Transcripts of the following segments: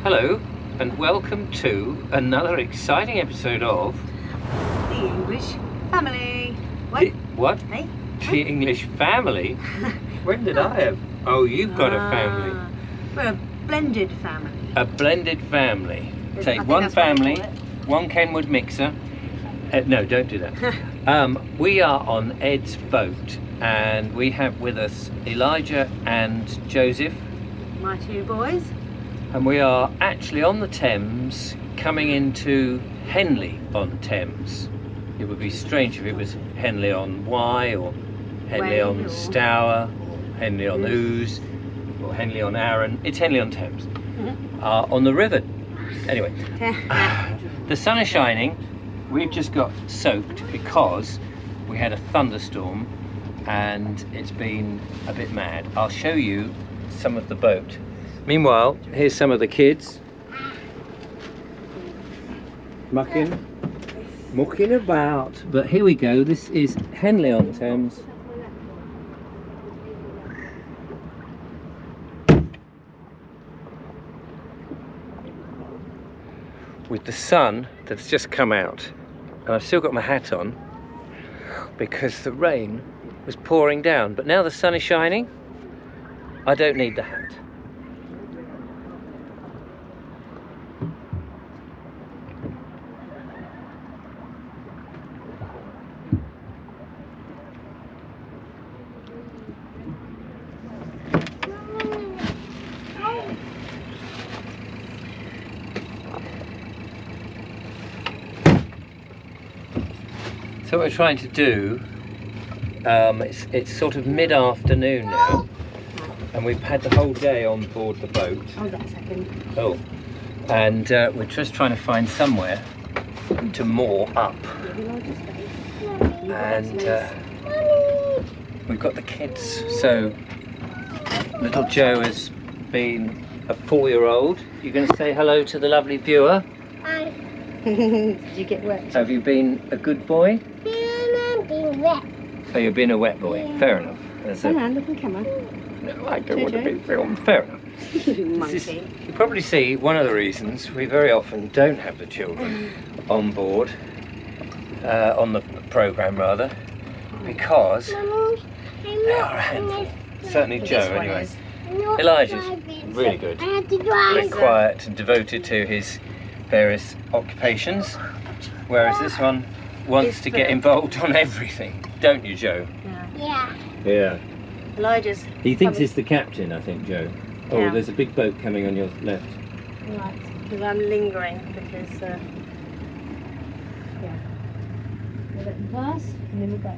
Hello and welcome to another exciting episode of The English Family. What? What? Hey? The English Family? When did I have? Oh, you've got a family. We're a blended family. A blended family. I Take think one that's what I family, call it. one Kenwood mixer. No, don't do that. We are on Ed's boat and we have with us Elijah and Joseph. My two boys. And we are actually on the Thames, coming into Henley on Thames. It would be strange if it was Henley on Wye, or Henley on Stour, Henley on Ouse, or Henley on Arun. It's Henley on Thames, on the river. Anyway, the sun is shining. We've just got soaked because we had a thunderstorm and it's been a bit mad. I'll show you some of the boat. Meanwhile, here's some of the kids mucking about. But here we go. This is Henley on Thames. With the sun that's just come out, and I've still got my hat on because the rain was pouring down. But now the sun is shining, I don't need the hat. So what we're trying to do, it's sort of mid-afternoon now, and we've had the whole day on board the boat. Hold that a second. Oh, and we're just trying to find somewhere to moor up. And we've got the kids. So little Joe has been a 4-year-old. You're going to say hello to the lovely viewer. Hi. Did you get wet? Have you been a good boy? Being wet. Oh, you've been a wet boy. Yeah. Fair enough. There's Come a, on, look in camera. no, I don't want to Jojo. be filmed. Fair enough. This is, Monkey. you probably see one of the reasons we very often don't have the children on board, on the programme rather, because they are a handful. Certainly Joe, This one anyway. is. Elijah's really good. I had to Very drive. quiet and devoted to his various occupations, whereas this one wants It's to get fair. involved on everything, don't you, Joe? Yeah. Yeah. Yeah. Elijah's. He thinks probably- he's the captain, I think, Joe. Oh, Yeah. there's a big boat coming on your left. Right, because I'm lingering because, yeah. We'll let them pass and then we'll go.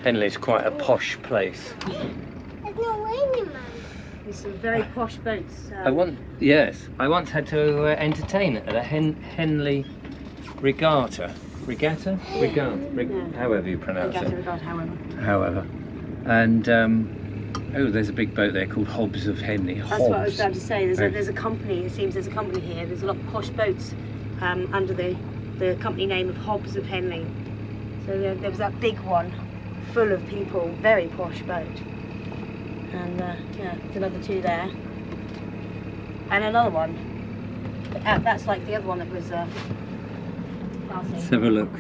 Henley's quite a posh place. There's no raining, Mum. There's some very posh boats. I once had to entertain at a Henley regatta. Regatta? Yeah. However you pronounce it. However. And oh, there's a big boat there called Hobbs of Henley. That's what I was about to say. Very- There's a company. It seems there's a company here. There's a lot of posh boats under the company name of Hobbs of Henley. So there was that big one, full of people, very posh boat. And yeah, there's another two there, and another one. That's like the other one that was passing. Let's have a look.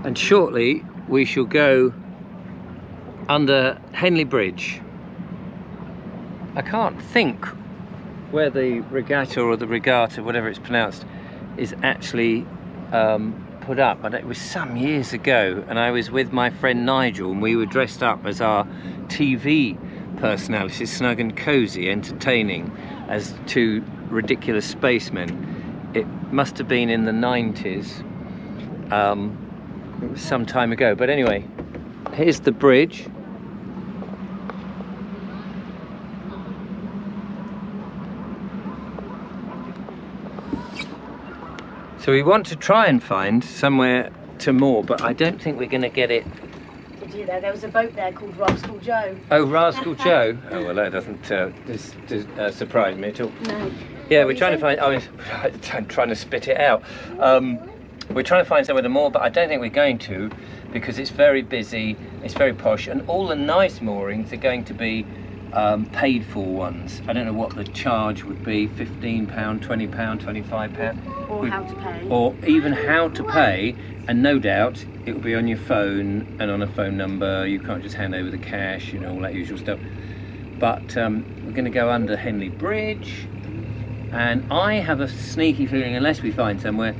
And shortly we shall go under Henley Bridge. I can't think where the regatta or the regatta, whatever it's pronounced, is actually put up. But it was some years ago, and I was with my friend Nigel, and we were dressed up as our TV personalities, snug and cosy, entertaining as two ridiculous spacemen. It must have been in the 90s. It was some time ago, but anyway, here's the bridge. So we want to try and find somewhere to moor, but I don't think we're going to get it. Did you know there was a boat there called Rascal Joe? Oh, Rascal Joe. Oh, well, that doesn't surprise me at all. No. Yeah, we're trying to find. I mean, I'm trying to spit it out. We're trying to find somewhere to moor, but I don't think we're going to, because it's very busy, it's very posh, and all the nice moorings are going to be paid for ones. I don't know what the charge would be, £15, £20, £25. Or how to pay. Or even how to pay, and no doubt it will be on your phone and on a phone number. You can't just hand over the cash, you know, all that usual stuff. But we're going to go under Henley Bridge, and I have a sneaky feeling, unless we find somewhere,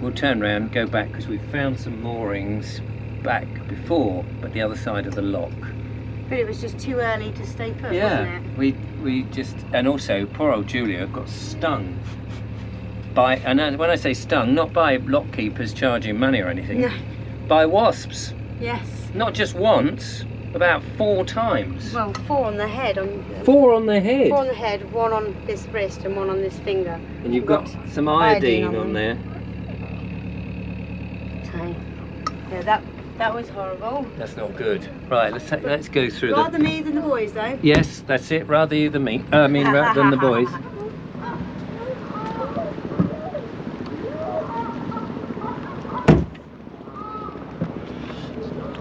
we'll turn around, go back, because we've found some moorings back before, but the other side of the lock. But it was just too early to stay put, Yeah, wasn't it? we just, and also poor old Julia got stung by, and when I say stung, not by lock keepers charging money or anything, No. by wasps. Yes. Not just once, about 4 times. Well, 4 on the head. 4 on the head. 4 on the head, 1 on this wrist and 1 on this finger. And you've got some iodine on them. there. So, yeah, that was horrible. That's not good. Right, let's go through Rather me than the boys, though. Yes, that's it. Rather you than me. I mean, rather than the boys.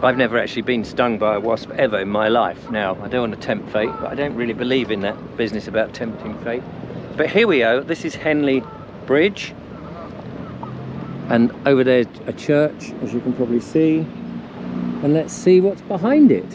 I've never actually been stung by a wasp ever in my life. Now, I don't want to tempt fate, but I don't really believe in that business about tempting fate. But here we are. This is Henley Bridge. And over there's a church, as you can probably see. And let's see what's behind it.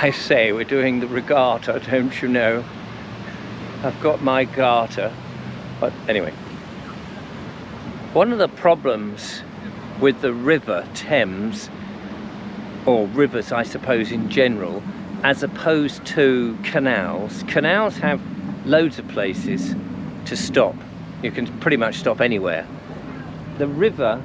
I say we're doing the regatta, don't you know? I've got my garter. But anyway, one of the problems with the river Thames, or rivers I suppose in general, as opposed to canals, canals have loads of places to stop. You can pretty much stop anywhere. The river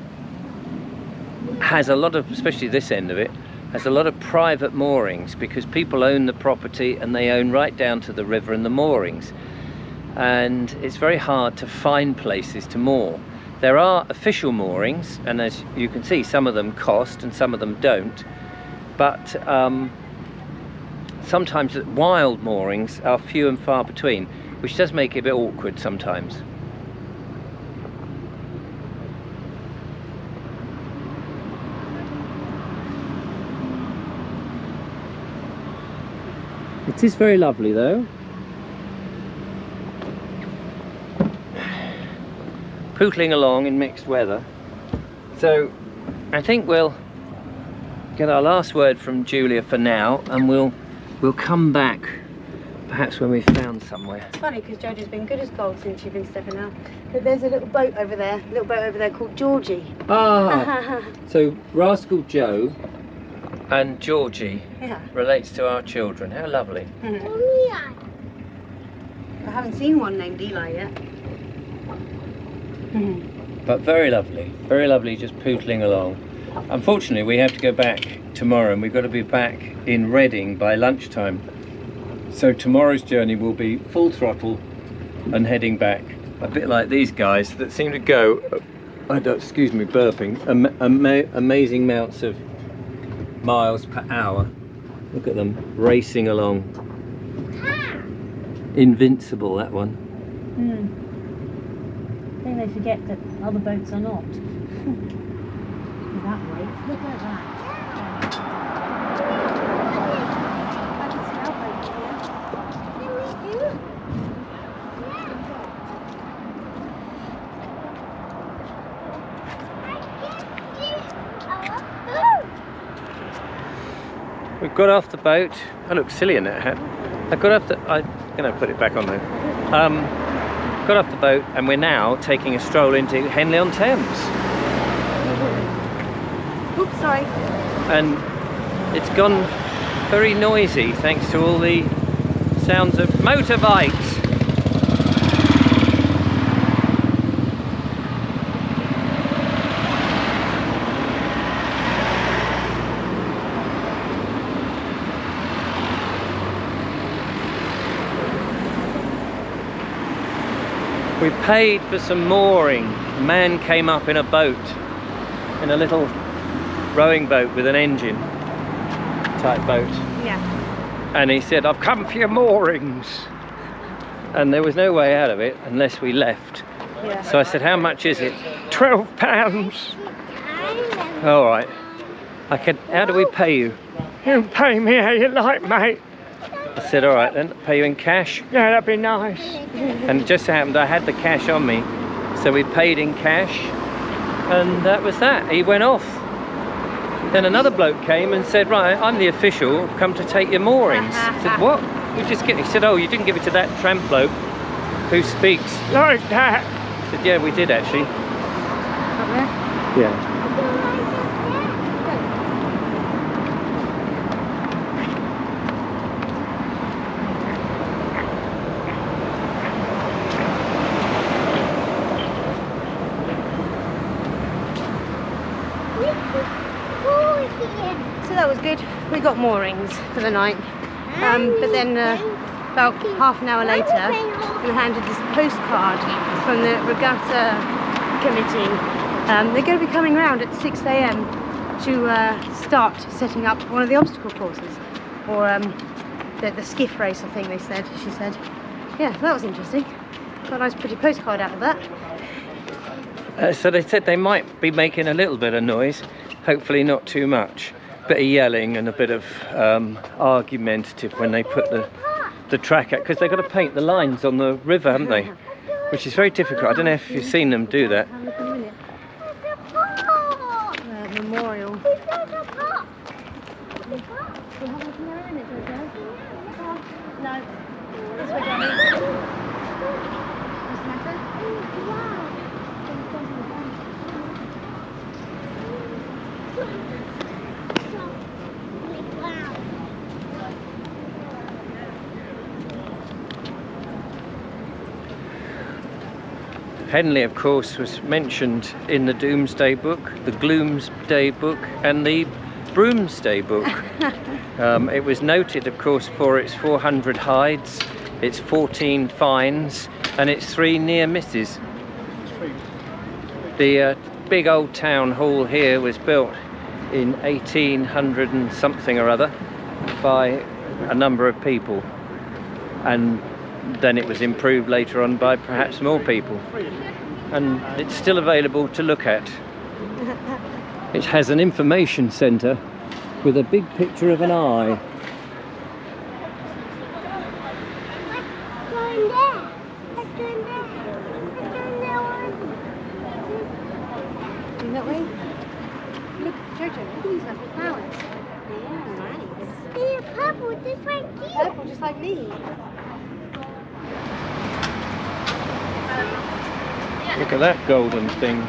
has a lot of, especially this end of it, has a lot of private moorings, because people own the property and they own right down to the river and the moorings, and it's very hard to find places to moor. There are official moorings, and as you can see, some of them cost and some of them don't, but sometimes wild moorings are few and far between, which does make it a bit awkward sometimes. It is very lovely though. Pootling along in mixed weather. So I think we'll get our last word from Julia for now, and we'll come back perhaps when we've found somewhere. It's funny because Jodie's been good as gold since you've been stepping out. But there's a little boat over there called Georgie. Ah, so Rascal Joe and Georgie relates to our children. How lovely. I haven't seen one named Eli yet. But very lovely, just pootling along. Unfortunately, we have to go back tomorrow, and we've got to be back in Reading by lunchtime. So tomorrow's journey will be full throttle and heading back, a bit like these guys that seem to go, excuse me, burping, amazing amounts of miles per hour. Look at them racing along. Invincible, that one. I think they forget that other boats are not. That way. Look at that. I can see our boat here. We've got off the boat. I look silly in that hat. I got off the. I'm going to put it back on there. got off the boat and we're now taking a stroll into Henley on Thames. Oops, sorry. And it's gone very noisy thanks to all the sounds of motorbikes. We paid for some mooring. A man came up in a boat, in a little rowing boat with an engine type boat. Yeah. And he said, "I've come for your moorings." And there was no way out of it unless we left. Yeah. So I said, "How much is it?" £12. All right. How do we pay you? You pay me how you like, mate. I said, "All right then, pay you in cash." Yeah, that'd be nice. And it just so happened I had the cash on me, so we paid in cash, and that was that. He went off. Then another bloke came and said, "Right, I'm the official, I've come to take your moorings." I said, "What? We just get." He said, "Oh, you didn't give it to that tramp bloke who speaks." Like that. I said, "Yeah, we did actually." Up there? Yeah. So that was good. We got moorings for the night. But then about half an hour later, we were handed this postcard from the regatta committee. They're going to be coming round at 6 AM to start setting up one of the obstacle courses, or the skiff race, I think they said. She said, yeah, that was interesting. Got a nice pretty postcard out of that. So they said they might be making a little bit of noise, hopefully not too much. Bit of yelling and a bit of argumentative when they put the track out, because they've got to paint the lines on the river, haven't they? Which is very difficult. I don't know if you've seen them do that. Have a look in a minute. Memorial. No. This way, Johnny. What's the matter? Henley, of course, was mentioned in the Doomsday Book, the Gloomsday Book, and the Broomsday Book. It was noted, of course, for its 400 hides, its 14 finds, and its 3 near misses. The big old town hall here was built in 1800 and something or other by a number of people, and then it was improved later on by perhaps more people, and it's still available to look at. It has an information centre with a big picture of an eye. In that way? Look, Jojo, look at these lovely flowers. Yeah, nice. They're purple, just like you. Purple, just like me. Look at that golden thing.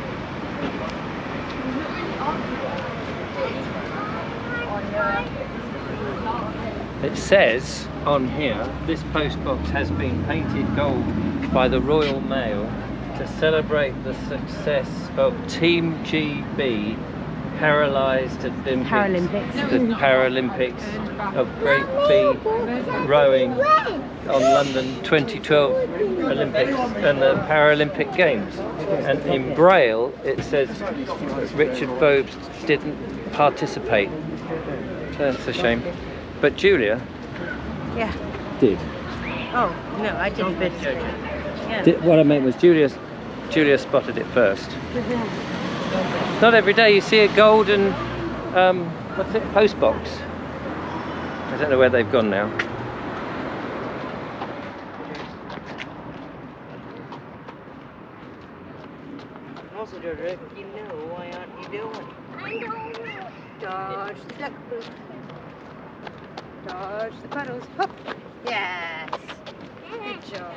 It says on here, this postbox has been painted gold by the Royal Mail to celebrate the success of Team GB Paralysed Olympics, the Paralympics of Great B rowing on London 2012 Olympics and the Paralympic Games. And in Braille it says Richard Vobes didn't participate. So that's a shame. But Julia Yeah. did. Oh, no, I didn't. Yeah. What I meant was Julia spotted it first. Not every day you see a golden, what's it, post box. I don't know where they've gone now. Also, Jojo, you know, why aren't you doing? I don't know. Dodge the duck boot. Dodge the puddles. Hop. Yes. Good job.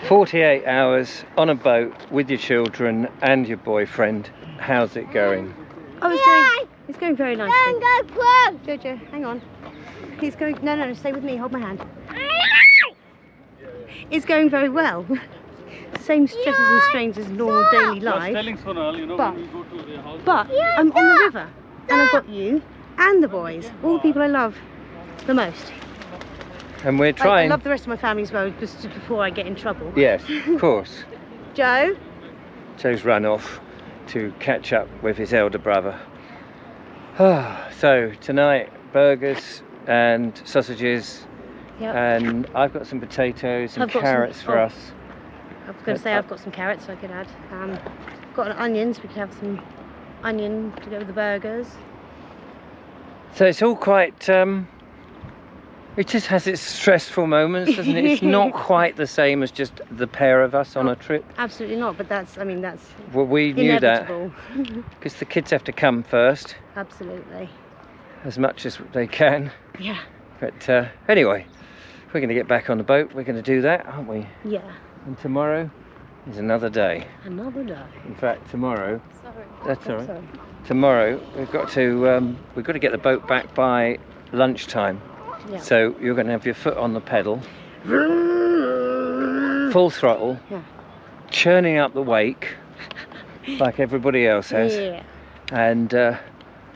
48 hours on a boat with your children and your boyfriend. How's it going? Oh, it's going very nicely. Jojo, hang on. He's going, no, stay with me, hold my hand. It's going very well. Same stresses and strains as normal daily life. But I'm on the river and I've got you and the boys, all the people I love the most. And we're trying. I love the rest of my family as well, just before I get in trouble. Yes, of course. Joe? Joe's run off to catch up with his elder brother. So tonight, burgers and sausages, and I've got some potatoes and carrots for us. I was going to say I've got some carrots I could add. Got onions, we could have some onion to go with the burgers. So it's all quite, it just has its stressful moments, doesn't it? It's not quite the same as just the pair of us on a trip. Absolutely not, but that's, I mean, that's well, we knew that inevitable. because the kids have to come first. Absolutely. As much as they can. Yeah. But anyway, we're going to get back on the boat. We're going to do that, aren't we? Yeah. And tomorrow is another day. Another day. In fact, tomorrow. Sorry. That's all right. Sorry. Tomorrow we've got to get the boat back by lunchtime. Yeah. So you're going to have your foot on the pedal, full throttle, churning up the wake like everybody else has, and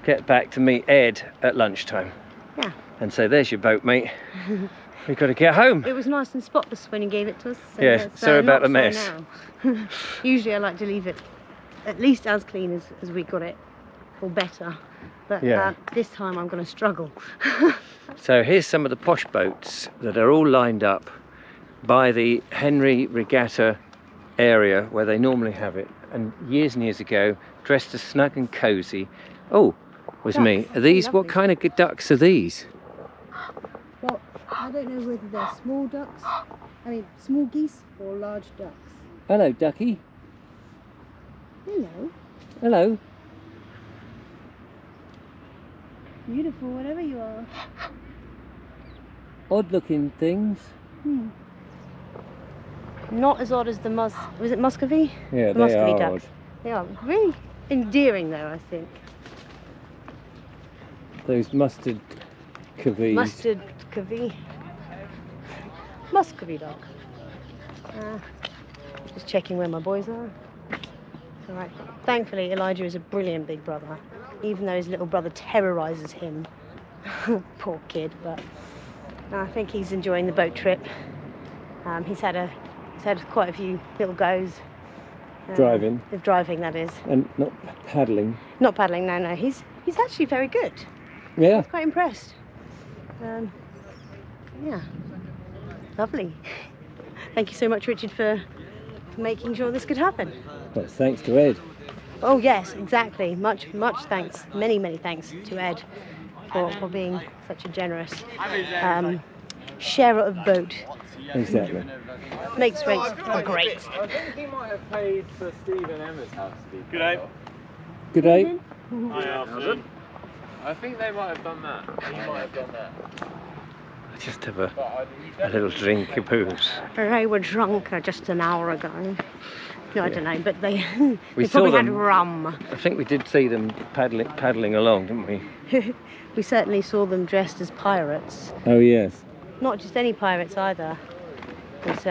get back to meet Ed at lunchtime. Yeah. And so there's your boat, mate. We've got to get home. It was nice and spotless when you gave it to us. So yeah, sorry about the mess. Now. Usually I like to leave it at least as clean as we got it, or better. But this time I'm going to struggle. So here's some of the posh boats that are all lined up by the Henley Regatta area where they normally have it. And years ago, dressed as snug and cosy. Oh, was Ducks. me. Are these, what kind of ducks are these? Well, I don't know whether they're small ducks, small geese or large ducks. Hello, ducky. Hello. Hello. Beautiful, whatever you are. Odd looking things. Not as odd as the was it Muscovy? Yeah, The they Muscovy are ducks. They are really endearing though, I think. Those mustard cavies. Mustard cavie. Muscovy duck. Just checking where my boys are. Alright. Thankfully Elijah is a brilliant big brother, even though his little brother terrorises him. Poor kid, but I think he's enjoying the boat trip. He's had quite a few little goes. Driving. Driving, that is. And not paddling. Not paddling, no. He's actually very good. Yeah. I was quite impressed. Yeah. Lovely. Thank you so much, Richard, for making sure this could happen. Well, thanks to Ed. Oh yes, exactly. Much thanks. Many thanks to Ed for being such a generous sharer of boat. Exactly. Makes rates great. I think he might have paid for Steve and Emma's house to be. Good day. Good day. I think they might have done that. He might have done that. Just have a little drink of booze. They were drunk just an hour ago. No, I don't know, but they We probably saw had them. rum. I think we did see them paddling along, didn't we? We certainly saw them dressed as pirates. Oh yes. Not just any pirates either. There's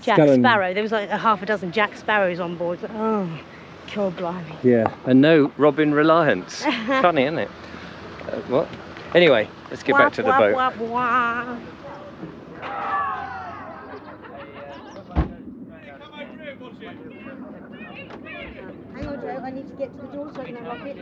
Jack Skull and- Sparrow. There was like a half a dozen Jack Sparrows on board. Oh, God blimey. Yeah. And no Robin Reliance. Funny, isn't it? What? Anyway, let's get back to the boat. Wah, wah. Hang on, Joe. I need to get to the door so I can unlock it.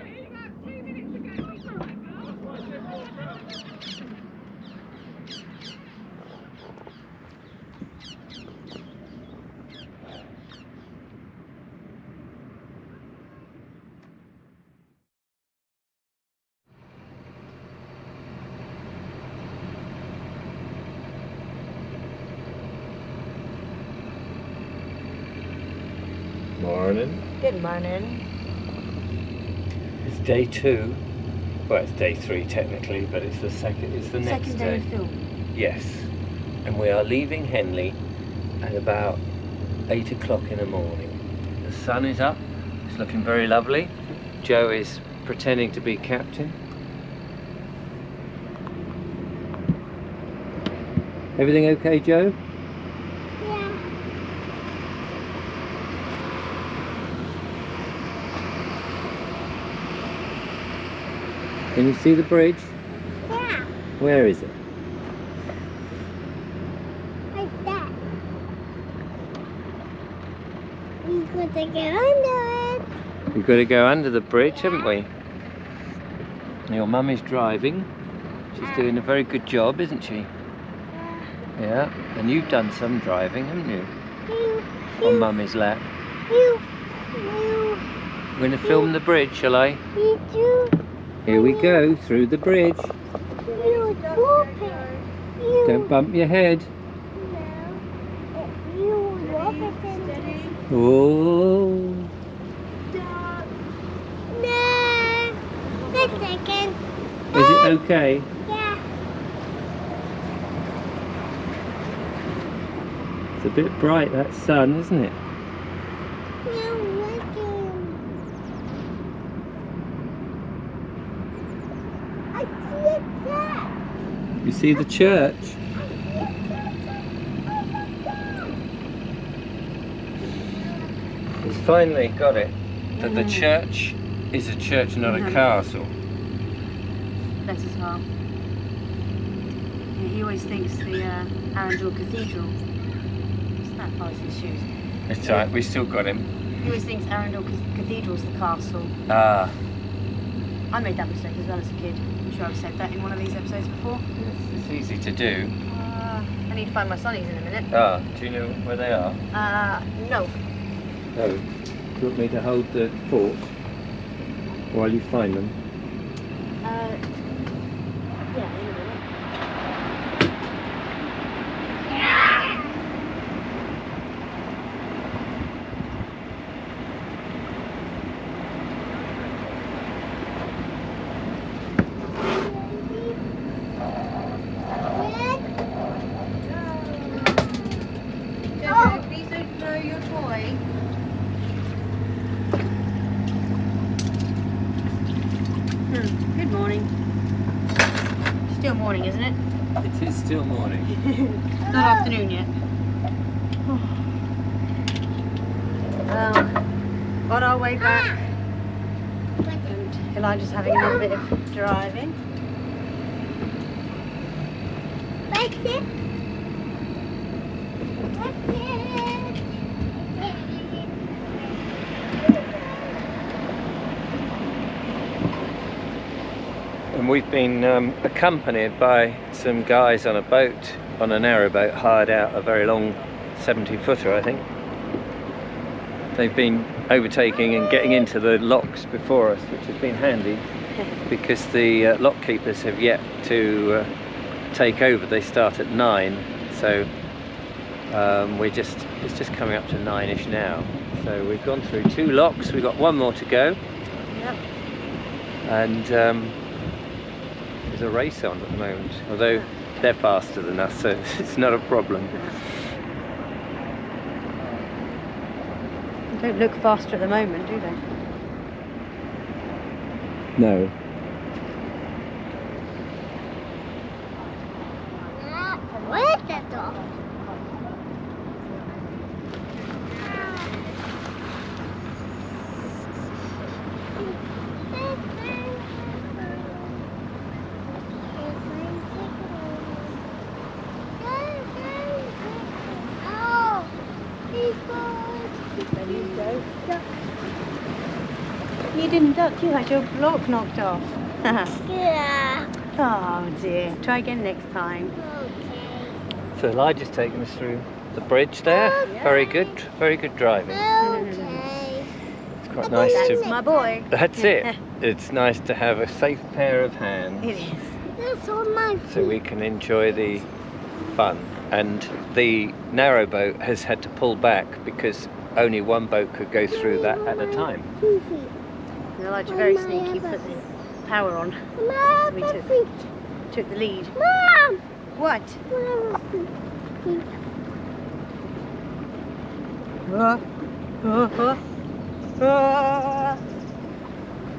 Morning. Good morning. It's day 2. Well, it's day 3 technically, but it's the second. It's the next Second day. day of film. Yes. And we are leaving Henley at about 8 o'clock in the morning. The sun is up, it's looking very lovely. Joe is pretending to be captain. Everything okay, Joe? Yeah. Can you see the bridge? Yeah. Where is it? Like that. We got to get under it. We've got to go under the bridge, haven't we? Your mum is driving. She's doing a very good job, isn't she? Yeah, and you've done some driving, haven't you? On Mummy's lap. You. We're going to film the bridge, shall I? You do. Here we go, through the bridge. You whooping. You. Don't bump your head. No. You whooping. Oh. No. Wait a second. Is it okay? Yeah. It's a bit bright, that sun, isn't it? You're working. I see it there. You see the church? He's finally got it. That the church is a church, not a castle. Bless his heart. Yeah, he always thinks the Arundel Cathedral. What's that? Oh, it's his shoes. It's alright, we still got him. He always thinks Arundel Cathedral's the castle. Ah, I made that mistake as well as a kid. I'm sure I've said that in one of these episodes before. it's easy to do. I need to find my sunnies in a minute. Ah, do you know where they are? No. Oh, do you want me to hold the fort while you find them? Yeah, in a minute. Jojo, please don't throw your toy. Good morning. Still morning, isn't it? It is still morning. Not afternoon yet. On our way back, and Elijah's having a little bit of driving. Like this. Like this. And we've been accompanied by some guys on a boat, on a narrow boat, hired out, a very long 70-footer, I think. They've been overtaking and getting into the locks before us, which has been handy because the lock keepers have yet to take over. They start at 9, so it's just coming up to 9ish now. So we've gone through 2 locks. We've got 1 more to go. Yep. And there's a race on at the moment, although they're faster than us, so it's not a problem. They don't look faster at the moment, do they? No. Where's the dog? You didn't duck, you had your block knocked off. Yeah. Oh dear. Try again next time. Okay. So Elijah's taken us through the bridge there. Very good driving. Okay. It's quite nice That's to... my boy. That's it. It's nice to have a safe pair of hands It is. That's on my so we can enjoy the fun. And the narrow boat has had to pull back because only 1 boat could go through that at a time. Elijah very sneaky, put the power on. Mom, We took the lead. Mom! What?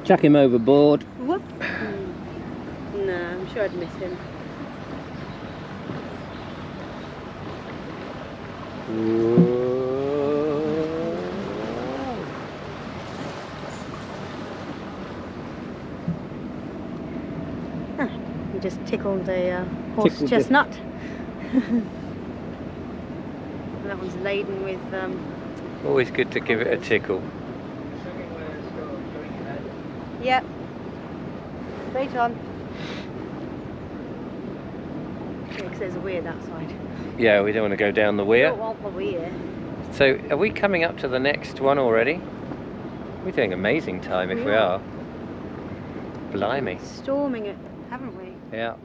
Chuck him overboard. Whoop. No, I'm sure I'd miss him. You just tickled the horse Tickled chestnut. That one's laden with Always good to give it a tickle. yep. Straight on. Yeah, 'cause there's a weir that side. Yeah, we don't want to go down the weir. Don't want the weir. So, are we coming up to the next one already? We're doing amazing time if we are. Blimey. Storming it, haven't we? Yeah.